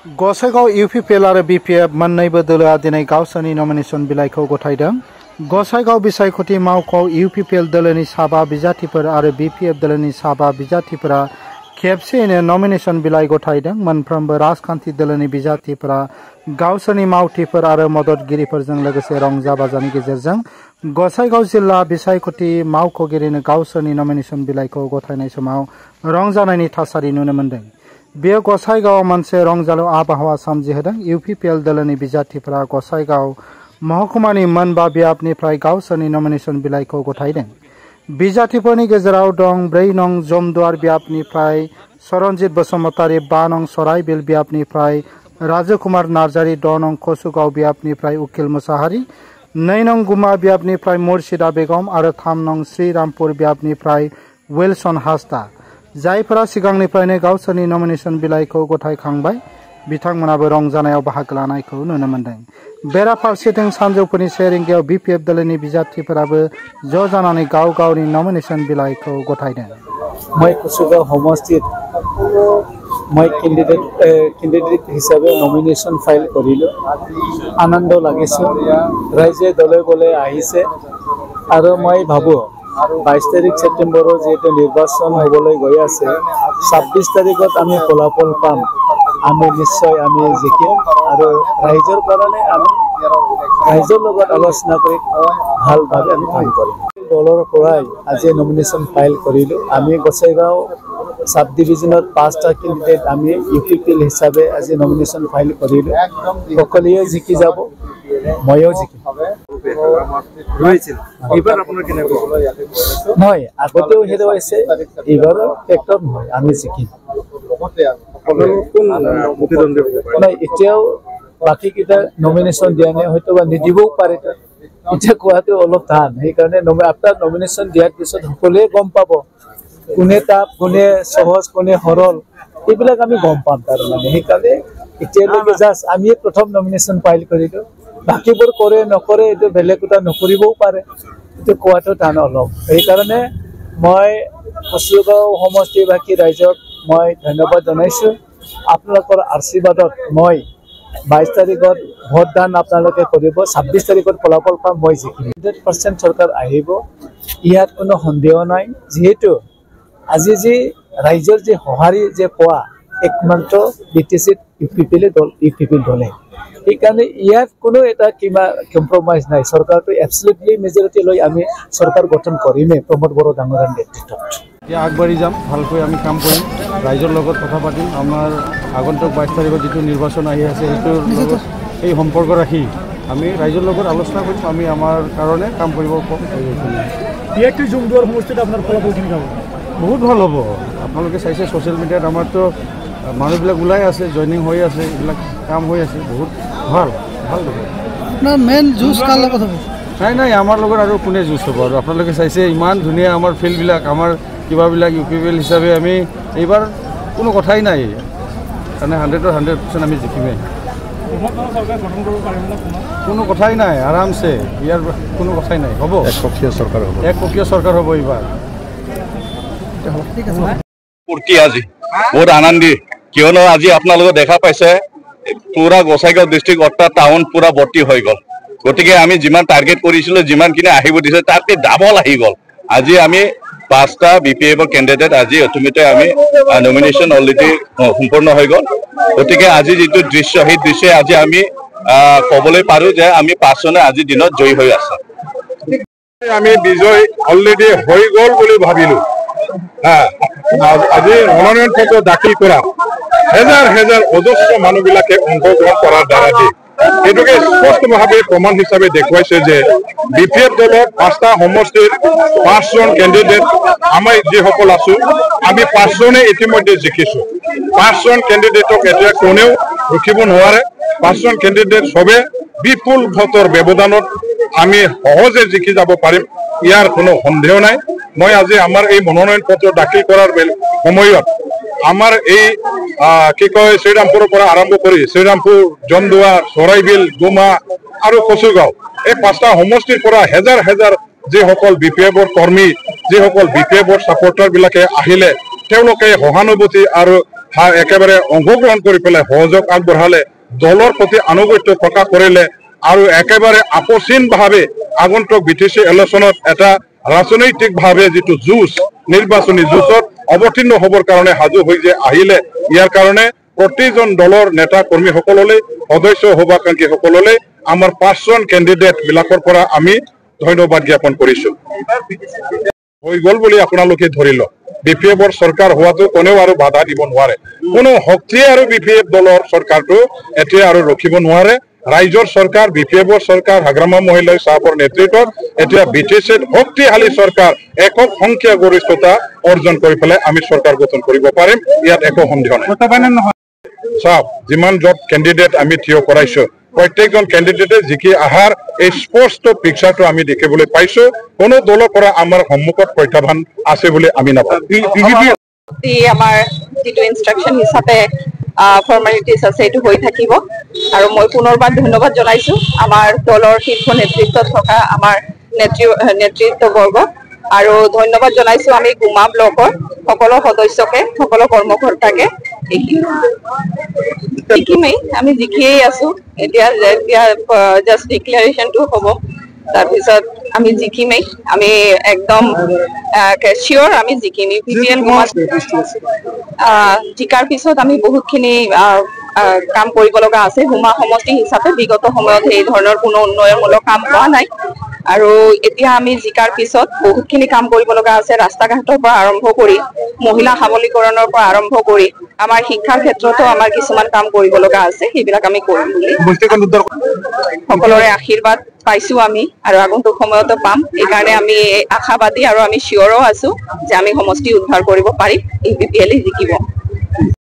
गसाइगाव इउपिपिएल आरो बिपिएफ मोन्नैबो दोलोआ दिनै गावसोरनि नमिनेशन बिलाइखौ गथायदों। गसाइगाव बिसायख'थि मावख'आव इउपिपिएल दोलोनि साबा बिजाथिफोर आरो बिपिएफ दोलोनि साबा बिजाथिफोरा खेबसेयैनो नमिनेशन बिलाइ गथायदों। मोनफ्रोमबो राजखान्थि दोलोनि बिजाथिफोरा गावसोरनि मावथिफोर आरो मददगिरिफोरजों लोगोसे रंजा बाजानि गेजेरजों गसाइगाव जिल्ला बिसायख'थि मावख'गिरिनो गावसोरनि नमिनेशन बिलाइखौ गथायनाय समाव रंजानायनि थासारि नुनो मोन्दों। बेयो गसाइगावआव मोनसे रंजालु आबहावा सोमजिहोदों। इउपिपिएल दोलोनि बिजाथिफोरा गसाइगाव महकुमानि मोनबा बियाबनिफ्राय गावसोरनि नमिनेशन बिलाइखौ गथायदों। बिजाथिफोरनि गेजेराव दं 4 नं जमदुवार बियाबनिफ्राय सरनजित बसुमतारी, 5 नं सराइबिल बियाबनिफ्राय राजु कुमार नार्जारी, 6 नं कसुगाव बियाबनिफ्राय उकिल मुसाहारी, 2 नं गुमा बियाबनिफ्राय मुर्शिदा बेगम आरो 3 नं श्रीरामपुर बियाबनिफ्राय विल्सन हासदा। जायफोरा सिगांनिफ्रायनो गावसोरनि नमिनेशन बिलाइखौ गथायखांबाय बिथांमोनाबो रंजानायाव बाहागो लानायखौ नुनो मोन्दों। बेराफारसेथिं सानजौफुनि 1 रिंगायाव बिपिएफ दोलोनि बिजाथिफोराबो ज' जानानै गाव गावनि नमिनेशन बिलाइखौ गथायदों। मैं कसुगाव समष्टित मैं कैंडिडेट हिसाबै नमिनेशन फाइल करिलो। आनंद लागिছে। राइजे दले बले आहिছে आरो मैं भाबो 22 तारिख सेप्टेम्बर जेहेतु निर्वाचन हबले गई आछे 26 तारिखत आमी फलाफल पाम आमी निश्चय आमी जिकिम आरो राइजर कारणे आमी राइजर লগত आलोचना करि ভাল भावे आमी काम करिम। दলৰ পৰাই আজি নমিনেশ্যন ফাইল কৰিলো। আমি গসাইগাঁও সাব ডিভিজনত 5টা ক্যান্ডিডেট আমি ইউপিপিএল হিচাপে আজি নমিনেশ্যন ফাইল কৰিলো। সকলোৱে জিকি যাব, ময়ো জিকিম। এইবাৰ আপোনাৰ কেনেকুৱা নহয়, আগতেও হেৰুৱাইছে, এইবাৰো ফেক্টৰ নহয়, আমি জিকিম। নাই, এতিয়াও বাকী কেইটা নমিনেশ্যন দিয়া নাই, হয়তো বা নিদিবও পাৰে। এতিয়া কোৱাটো অলপ টান, সেইকাৰণে আপোনাৰ নমিনেশ্যন দিয়াৰ পিছত সকলোৱে গম পাব কোনে টাপ, কোনে সহজ, কোনে সৰল, এইবিলাক আমি গম পাম। তাৰমানে সেইকাৰণে এতিয়ালৈকে জাষ্ট আমি প্ৰথম নমিনেশ্যন ফাইল কৰিলো। বাকীবোৰ কৰে নকৰে এইটো বেলেগ কথা, নকৰিবও পাৰে, এইটো কোৱাটো টান অলপ। সেইকাৰণে মই কচুগাঁও সমষ্টিবাসী ৰাইজক মই ধন্যবাদ জনাইছোঁ। আপোনালোকৰ আশীৰ্বাদত মই 22 তাৰিখত ভোটদান আপোনালোকে কৰিব, 26 তাৰিখত ফলাফল পাম, মই জিকিম। 100% চৰকাৰ আহিব, ইয়াত কোনো সন্দেহ নাই। যিহেতু আজি যি ৰাইজৰ যে সঁহাৰি যে পোৱা একমাত্ৰ বিটিচিত ইউপিপিএল দলে, সেইকাৰণে ইয়াত কোনো এটা কিবা কম্প্ৰমাইজ নাই। চৰকাৰটো এবছলিউটলি মেজৰিটি লৈ আমি চৰকাৰ গঠন কৰিমেই প্ৰমোদ বড়ো ডাঙৰীয়াৰ নেতৃত্বত। এতিয়া আগবাঢ়ি যাম, ভালকৈ আমি কাম কৰিম, ৰাইজৰ লগত কথা পাতিম। আমাৰ আগন্তুক 22 তাৰিখত যিটো নিৰ্বাচন আহি আছে সেইটোৰ লগত এই সম্পৰ্ক ৰাখি আমি ৰাইজৰ লগত আলোচনা কৰিম, আমি আমাৰ কাৰণে কাম কৰিব ক'ম। জমদুৱাৰ সমষ্টিত আপোনাৰ ফলাফল কেনেকুৱা হ'ব? বহুত ভাল হ'ব। আপোনালোকে চাইছে ছ'চিয়েল মিডিয়াত আমাৰতো মানুহবিলাক ওলাই আছে, জইনিং হৈ আছে, এইবিলাক কাম হৈ আছে, বহুত ভাল ভাল হ'ব। আপোনাৰ মেইন যুঁজ কাৰ লগত হ'ব? নাই, আমাৰ লগত আৰু কোনে যুঁজ হ'ব। আৰু আপোনালোকে চাইছে ইমান ধুনীয়া আমাৰ ফিল্ডবিলাক, আমাৰ কিবাবিলাক ইউপিপিএল হিচাপে আমি এইবাৰ কোনো কথাই নাই, কাৰণে 100% আমি জিকিমেই। কোনো কথাই নাই, আৰামছে, ইয়াৰ কোনো কথাই নাই, হ'ব। একপক্ষীয় চৰকাৰ হ'ব এইবাৰ। ফূৰ্তি আজি বহুত আনন্দি, কিয়নো আজি আপোনালোকে দেখা পাইছে পুৰা গোসাইগাঁও ডিষ্ট্ৰিক্ট অৰ্থাৎ টাউন পুৰা ভৰ্তি হৈ গ'ল। গতিকে আমি যিমান টাৰ্গেট কৰিছিলোঁ, যিমানখিনি আহিব দিছে তাতকৈ ডাবল আহি গ'ল। আজি আমি 5টা বিপিএফৰ কেণ্ডিডেট আজি ইতিমধ্যে আমি নমিনেশ্যন অলৰেডি সম্পূৰ্ণ হৈ গ'ল। গতিকে আজি যিটো দৃশ্য, সেই দৃশ্যই আজি আমি ক'বলৈ পাৰোঁ যে আমি 5জনে আজিৰ দিনত জয়ী হৈ আছো। আমি বিজয় অলৰেডি হৈ গ'ল বুলি ভাবিলোঁ। আজি মনোনয়ন পত্ৰ দাখিল কৰা হেজাৰ অজস্ৰ মানুহবিলাকে অংশগ্ৰহণ কৰাৰ দ্বাৰা দি এইটোকে স্পষ্টভাৱে প্ৰমাণ হিচাপে দেখুৱাইছে যে বিপিএফ দলৰ 5টা সমষ্টিৰ 5জন কেণ্ডিডেট আমি যিসকল আছো, আমি 5জনে ইতিমধ্যে জিকিছোঁ। 5জন কেণ্ডিডেটক এতিয়া কোনেও ৰখিব নোৱাৰে। 5জন কেণ্ডিডেট চবে বিপুল ভোটৰ ব্যৱধানত আমি সহজে জিকি যাব পাৰিম, ইয়াৰ কোনো সন্দেহ নাই। মই আজি আমাৰ এই মনোনয়ন পত্ৰ দাখিল কৰাৰ সময়ত আমাৰ এই কি কয় শ্ৰীৰামপুৰৰ পৰা আৰম্ভ কৰি শ্ৰীৰামপুৰ, জমদুৱাৰ, চৰাইবিল, গুমা আৰু কচুগাঁও, এই 5টা সমষ্টিৰ পৰা হেজাৰ যিসকল বিপিএফৰ কৰ্মী, যিসকল বিপিএফৰ ছাপৰ্টাৰবিলাকে আহিলে, তেওঁলোকে সহানুভূতি আৰু একেবাৰে অংশগ্ৰহণ কৰি পেলাই সহযোগ আগবঢ়ালে দলৰ প্ৰতি আনুগত্য প্ৰকাশ কৰিলে আৰু একেবাৰে আপোচহীনভাৱে আগন্তুক বিটিচি ইলেকশ্যনত এটা ৰাজনৈতিকভাৱে যিটো যুঁজ নিৰ্বাচনী যুঁজত অৱতীৰ্ণ হ'বৰ কাৰণে সাজু হৈ যে আহিলে ইয়াৰ কাৰণে প্ৰতিজন দলৰ নেতা কৰ্মীসকললৈ সদস্য সভাকাংক্ষীসকললৈ আমাৰ 5জন কেণ্ডিডেট বিলাকৰ পৰা আমি ধন্যবাদ জ্ঞাপন কৰিছো হৈ গ'ল বুলি আপোনালোকে ধৰি লওক বিপিএফৰ চৰকাৰ হোৱাটো কোনেও আৰু বাধা দিব নোৱাৰে কোনো শক্তিয়ে আৰু বিপিএফ দলৰ চৰকাৰটো এতিয়া আৰু ৰখিব নোৱাৰে ৰাইজৰ চৰকাৰ বিপিএফৰ চৰকাৰ হাগ্ৰামা মহিলা সাহেবৰ নেতৃত্বত এতিয়া বিটিচিত শক্তিশালী চৰকাৰ একক সংখ্যা গৰিষ্ঠতা অৰ্জন কৰি পেলাই আমি চৰকাৰ গঠন কৰিব পাৰিম ইয়াত একো সন্দেহ নাই চাওক যিমান জব কেণ্ডিডেট আমি থিয় কৰাইছো প্ৰত্যেকজন কেণ্ডিডেটে জিকি আহাৰ এই স্পষ্ট পিকচাৰটো আমি দেখিবলৈ পাইছো কোনো দলৰ পৰা আমাৰ সন্মুখত প্ৰত্যাহ্বান আছে বুলি আমি নাভাবো আমাৰ যিটো ইনষ্ট্ৰাকচন হিচাপে ফৰ্মালিটিজ আছে এইটো হৈ থাকিব আৰু মই পুনৰবাৰ ধন্যবাদ জনাইছো আমাৰ দলৰ শীৰ্ষ নেতৃত্বত থকা আমাৰ নেতৃত্ববৰ্গ আৰু ধন্যবাদ জনাইছো আমি গুমা ব্লকৰ সকলো সদস্যকে সকলো কৰ্মকৰ্তাকে জিকিমেই আমি জিকিয়েই আছো এতিয়া জাষ্ট ডিক্লেৰেশ্যনটো হ'ব তাৰপিছত আমি জিকিমেই আমি একদম চিয়ৰ আমি জিকিম ইউপিপিএল জিকাৰ পিছত আমি বহুতখিনি কাম কৰিব লগা আছে গুমা সমষ্টি হিচাপে বিগত সময়ত এই ধৰণৰ কোনো উন্নয়নমূলক কাম হোৱা নাই আৰু এতিয়া আমি জিকাৰ পিছত বহুতখিনি কাম কৰিব লগা আছে ৰাস্তা ঘাটৰ পৰা আৰম্ভ কৰি মহিলা সবলীকৰণৰ পৰা আৰম্ভ কৰি আমাৰ শিক্ষাৰ ক্ষেত্ৰতো আমাৰ কিছুমান কাম কৰিব লগা আছে সেইবিলাক আমি কৰিম বুলি সকলোৰে আশীৰ্বাদ পাইছো আমি আৰু আগন্তুক সময়তো পাম এইকাৰণে আমি আশাবাদী আৰু আমি চিয়ৰো আছো যে আমি সমষ্টি উদ্ধাৰ কৰিব পাৰিম ইউপিপিএল জিকিব